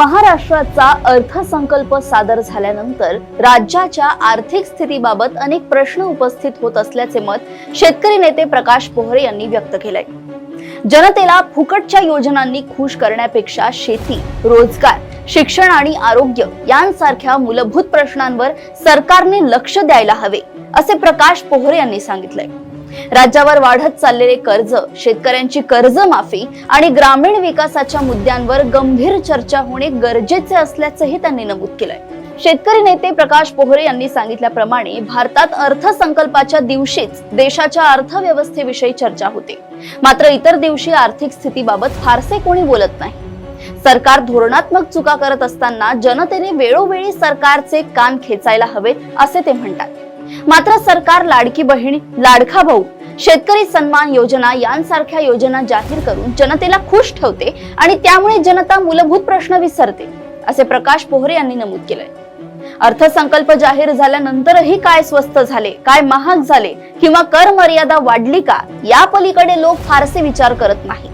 महाराष्ट्राचा अर्थसंकल्प सादर झाल्यानंतर राज्याच्या आर्थिक स्थितीबाबत अनेक प्रश्न उपस्थित होत असल्याचे मत शेतकरी नेते प्रकाश पोहरे यांनी व्यक्त केलंय। जनतेला फुकटच्या योजनांनी खुश करण्यापेक्षा शेती, रोजगार, शिक्षण आणि आरोग्य यांसारख्या मूलभूत प्रश्नांवर सरकारने लक्ष द्यायला हवे, असे प्रकाश पोहरे यांनी सांगितलंय। राज्यावर वाढत चाललेले कर्ज, शेतकऱ्यांची कर्जमाफी आणि ग्रामीण विकासाच्या मुद्द्यांवर गंभीर चर्चा होणे गरजेचे असल्याचंही त्यांनी नमूद केलंय। शेतकरी नेते प्रकाश पोहरे यांनी सांगितल्याप्रमाणे भारतात अर्थसंकल्पाच्या दिवशीच देशाच्या अर्थव्यवस्थेविषयी चर्चा होते, मात्र इतर दिवशी आर्थिक स्थितीबाबत फारसे कोणी बोलत नाही। सरकार धोरणात्मक चुका करत असताना जनतेने वेळोवेळी सरकारचे कान खेचायला हवेत, असे ते म्हणतात। मात्र सरकार लाडकी बहीण, लाडका भाऊ, शेतकरी सन्मान योजना यांसारख्या योजना जाहीर करून जनतेला खुश ठेवते आणि त्यामुळे जनता मूलभूत प्रश्न विसरते, असे प्रकाश पोहरे यांनी नमूद केलंय। अर्थसंकल्प जाहीर झाल्यानंतरही काय स्वस्त झाले, काय महाग झाले किंवा कर मर्यादा वाढली का, या पलीकडे लोक फारसे विचार करत नाही।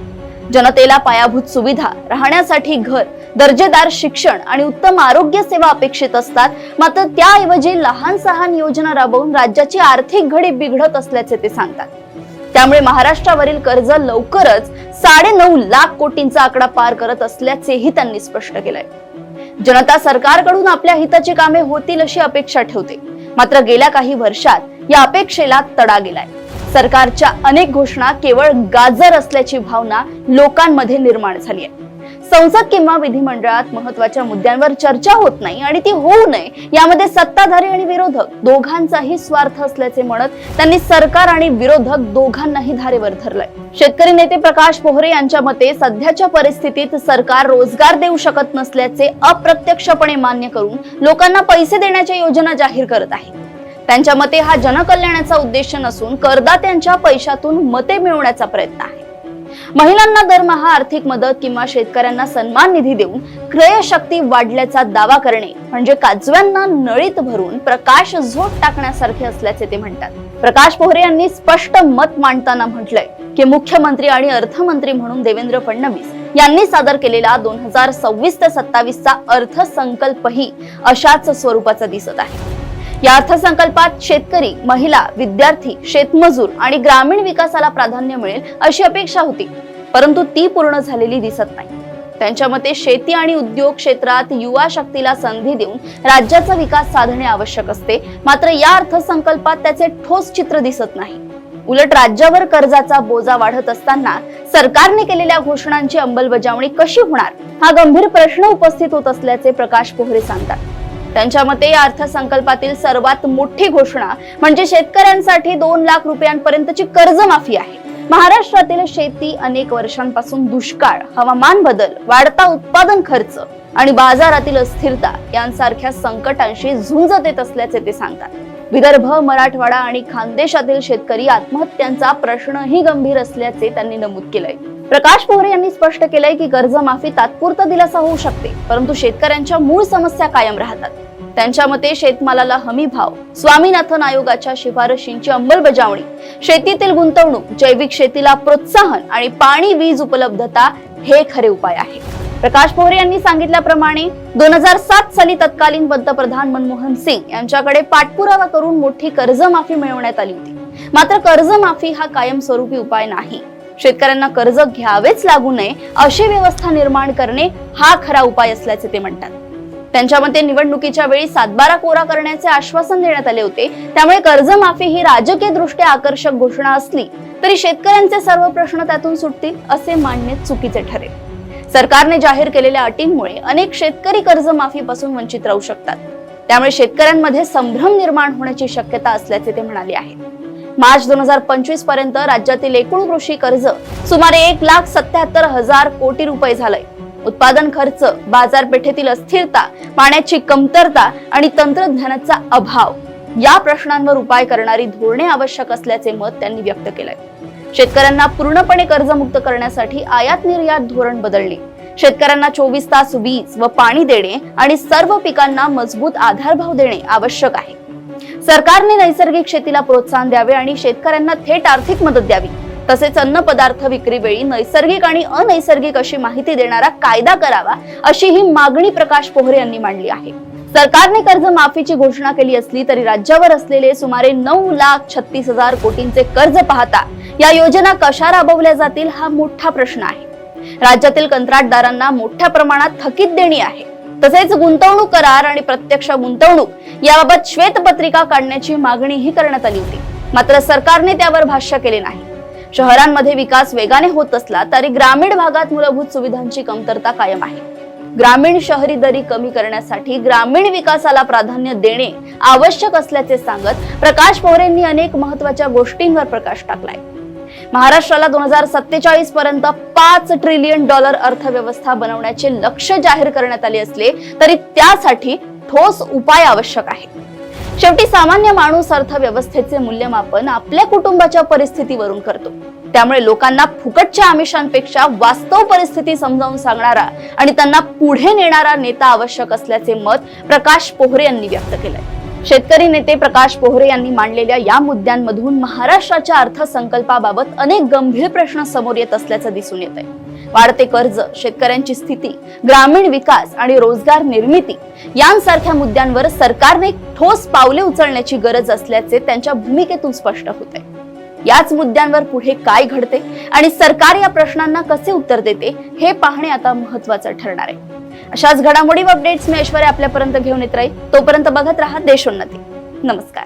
जनतेला पायाभूत सुविधा, राहण्यासाठी घर, दर्जेदार शिक्षण आणि उत्तम आरोग्य सेवा अपेक्षित असतात, मात्र त्याऐवजी लहान सहान योजना राबवून राज्याची आर्थिक घडी बिघडत असल्याचे ते सांगतात। त्यामुळे महाराष्ट्रावरील कर्ज लवकरच 9.5 लाख कोटींचा आकडा पार करत असल्याचेही त्यांनी स्पष्ट केलंय। जनता सरकारकडून आपल्या हिताची कामे होतील अशी अपेक्षा ठेवते, मात्र गेल्या काही वर्षात या अपेक्षेला तडा गेलाय। सरकारच्या अनेक घोषणा केवळ गाजर असल्याची भावना लोकांमध्ये निर्माण झाली आहे। संसद किंवा विधिमंडळात महत्त्वाच्या मुद्द्यांवर चर्चा होत नाही आणि ती होऊ नये यामध्ये सत्ताधारी आणि विरोधक दोघांचाही स्वार्थ असल्याचे म्हणत त्यांनी सरकार आणि विरोधक दोघांनाही धारेवर धरलंय। शेतकरी नेते प्रकाश पोहरे यांच्या मते सध्याच्या परिस्थितीत सरकार रोजगार देऊ शकत नसल्याचे अप्रत्यक्षपणे मान्य करून लोकांना पैसे देण्याच्या योजना जाहीर करत आहे। त्यांच्या मते हा जनकल्याणाचा उद्देश नसून करदात्यांच्या पैशातून मते मिळवण्याचा प्रयत्न आहे। महिलांना दरमहा आर्थिक मदत किंवा शेतकऱ्यांना सन्मान निधी देऊन क्रयशक्ती वाढल्याचा दावा करणे म्हणजे काजव्यांना नळीत भरून प्रकाश झोत टाकण्यासारखे असल्याचे ते म्हणतात। प्रकाश पोहरे यांनी स्पष्ट मत मांडताना म्हटलंय की मुख्यमंत्री आणि अर्थमंत्री म्हणून देवेंद्र फडणवीस यांनी सादर केलेला 2026 ते 27 चा अर्थसंकल्पही अशाच स्वरूपाचा दिसत आहे। या अर्थसंकल्पात शेतकरी, महिला, विद्यार्थी, शेतमजूर आणि ग्रामीण विकासाला प्राधान्य मिळेल अशी अपेक्षा होती, परंतु ती पूर्ण झालेली दिसत नाही। त्यांच्या मते शेती आणि उद्योग क्षेत्रात युवा शक्तीला संधी देऊन राज्याचा विकास साधणे आवश्यक असते, मात्र या अर्थसंकल्पात त्याचे ठोस चित्र दिसत नाही। उलट राज्यावर कर्जाचा बोजा वाढत असताना सरकारने केलेल्या घोषणांची अंमलबजावणी कशी होणार, हा गंभीर प्रश्न उपस्थित होत असल्याचे प्रकाश पोहरे सांगतात। त्यांच्या मते या अर्थसंकल्पातील सर्वात मोठी घोषणा म्हणजे शेतकऱ्यांसाठी 2 लाख रुपयांपर्यंतची कर्जमाफी आहे। महाराष्ट्रातील शेती अनेक वर्षांपासून दुष्काळ, हवामान बदल, वाढता उत्पादन खर्च आणि बाजारातील अस्थिरता यांसारख्या संकटांशी झुंज देत असल्याचे ते सांगतात। विदर्भ, मराठवाडा आणि खानदेशातील शेतकरी आत्महत्यांचा प्रश्नही गंभीर असल्याचे त्यांनी नमूद केलंय। प्रकाश पोहरे यांनी स्पष्ट केलंय की कर्जमाफी तात्पुरता दिलासा होऊ शकते, परंतु शेतकऱ्यांच्या मूळ समस्या कायम राहतात। त्यांच्या मते शेतमालाला हमी भाव, स्वामीनाथन आयोगाच्या शिफारशींची अंमलबजावणी, शेतीतील गुंतवणूक, जैविक शेतीला प्रोत्साहन आणि पाणी वीज उपलब्धता हे खरे उपाय आहेत। प्रकाश पोहरे यांनी सांगितल्याप्रमाणे 2007 साली तत्कालीन पंतप्रधान मनमोहन सिंग यांच्याकडे पाठपुरावा करून मोठी कर्जमाफी मिळवण्यात आली होती, मात्र कर्जमाफी हा कायमस्वरूपी उपाय नाही। शेतकऱ्यांना कर्ज घ्यावेच लागू नये अशी व्यवस्था निर्माण करणे हा खरा उपाय असल्याचे ते म्हणतात। त्यांच्या मते निवडणुकीच्या वेळी 7/12 कोरा करण्याचे आश्वासन देण्यात आले होते, त्यामुळे कर्जमाफी ही राजकीय दृष्ट्या आकर्षक घोषणा असली तरी शेतकऱ्यांचे सर्व प्रश्न त्यातून सुटतील असे मानणे चुकीचे ठरेल। सरकारने जाहीर केलेल्या अटींमुळे अनेक शेतकरी कर्जमाफीपासून वंचित राहू शकतात, त्यामुळे शेतकऱ्यांमध्ये संभ्रम निर्माण होण्याची शक्यता असल्याचे ते म्हणाले आहेत। मार्च 2025 पर्यंत राज्यातील एकूण कृषी कर्ज सुमारे 1,77,000 कोटी रुपये झालंय। उत्पादन खर्च, बाजारपेठेतील अस्थिरता, पाण्याची कमतरता आणि तंत्रज्ञानाचा अभाव या प्रश्नांवर उपाय करणारी धोरणे आवश्यक असल्याचे मत त्यांनी व्यक्त केलंय। शेतकऱ्यांना पूर्णपणे कर्जमुक्त करण्यासाठी आयात निर्यात धोरण बदलणे, शेतकऱ्यांना 24 तास वीज व पाणी देणे आणि सर्व पिकांना मजबूत आधारभाव देणे आवश्यक आहे। सरकारने नैसर्गिक शेतीला प्रोत्साहन द्यावे आणि शेतकऱ्यांना थेट आर्थिक मदत द्यावी। तसेच अन्न पदार्थ विक्री वेळी नैसर्गिक आणि अनैसर्गिक अशी माहिती देणारा कायदा करावा, अशी ही मागणी प्रकाश पोहरे यांनी मांडली आहे. सरकारने कर्ज माफीची घोषणा केली असली तरी राज्यावर असलेले सुमारे 9,36,000 कोटींचे कर्ज पाहता या योजना कशा राबवल्या जातील हा मोठा प्रश्न आहे. राज्यातील कंत्राटदारांना मोठ्या प्रमाणात थकीत देणी आहे. तसेच गुंतवणूक करार आणि प्रत्यक्ष गुंतवणूक याबाबत श्वेतपत्रिका काढण्याची मागणीही करण्यात आली होती. मात्र सरकारने त्यावर भाष्य केले नाही. शहरांमध्ये विकास वेगाने होत असला तरी ग्रामीण भागात मूलभूत सुविधांची कमतरता कायम आहे. ग्रामीण शहरी दरी कमी करण्यासाठी ग्रामीण विकासाला प्राधान्य देणे आवश्यक असल्याचे सांगत प्रकाश पोहरेंनी अनेक महत्त्वाच्या गोष्टींवर प्रकाश टाकलाय. महाराष्ट्राला 2047 पर्यंत $5 ट्रिलियन अर्थव्यवस्था बनवण्याचे लक्ष्य जाहीर करण्यात आले असले तरी त्यासाठी ठोस उपाय आवश्यक आहे. शेवटी सामान्य माणूस अर्थव्यवस्थेचे मूल्यमापन आपल्या कुटुंबाच्या परिस्थितीवरून करतो. त्यामुळे लोकांना फुकटच्या आमिषांपेक्षा वास्तव परिस्थिती समजावून सांगणारा आणि त्यांना पुढे नेणारा नेता आवश्यक असल्याचे मत प्रकाश पोहरे यांनी व्यक्त केलंय. शेतकरी नेते प्रकाश पोहरे यांनी मांडलेल्या या मुद्द्यांमधून महाराष्ट्राच्या अर्थसंकल्पाबाबत अनेक गंभीर प्रश्न समोर येत असल्याचं दिसून येत आहे. वाढते कर्ज, शेतकऱ्यांची स्थिती, ग्रामीण विकास आणि रोजगार निर्मिती यांसारख्या मुद्द्यांवर सरकारने ठोस पावले उचलण्याची गरज असल्याचे त्यांच्या भूमिकेतून स्पष्ट होत आहे. याच मुद्द्यांवर पुढे काय घडते आणि सरकार या प्रश्नांना कसे उत्तर देते हे पाहणे आता महत्त्वाचं ठरणार आहे. अशाच घडामोडी व अपडेट्स मी ऐश्वर्या आपल्यापर्यंत घेऊन येत राहील. तोपर्यंत बघत रहा देशोन्नती. नमस्कार.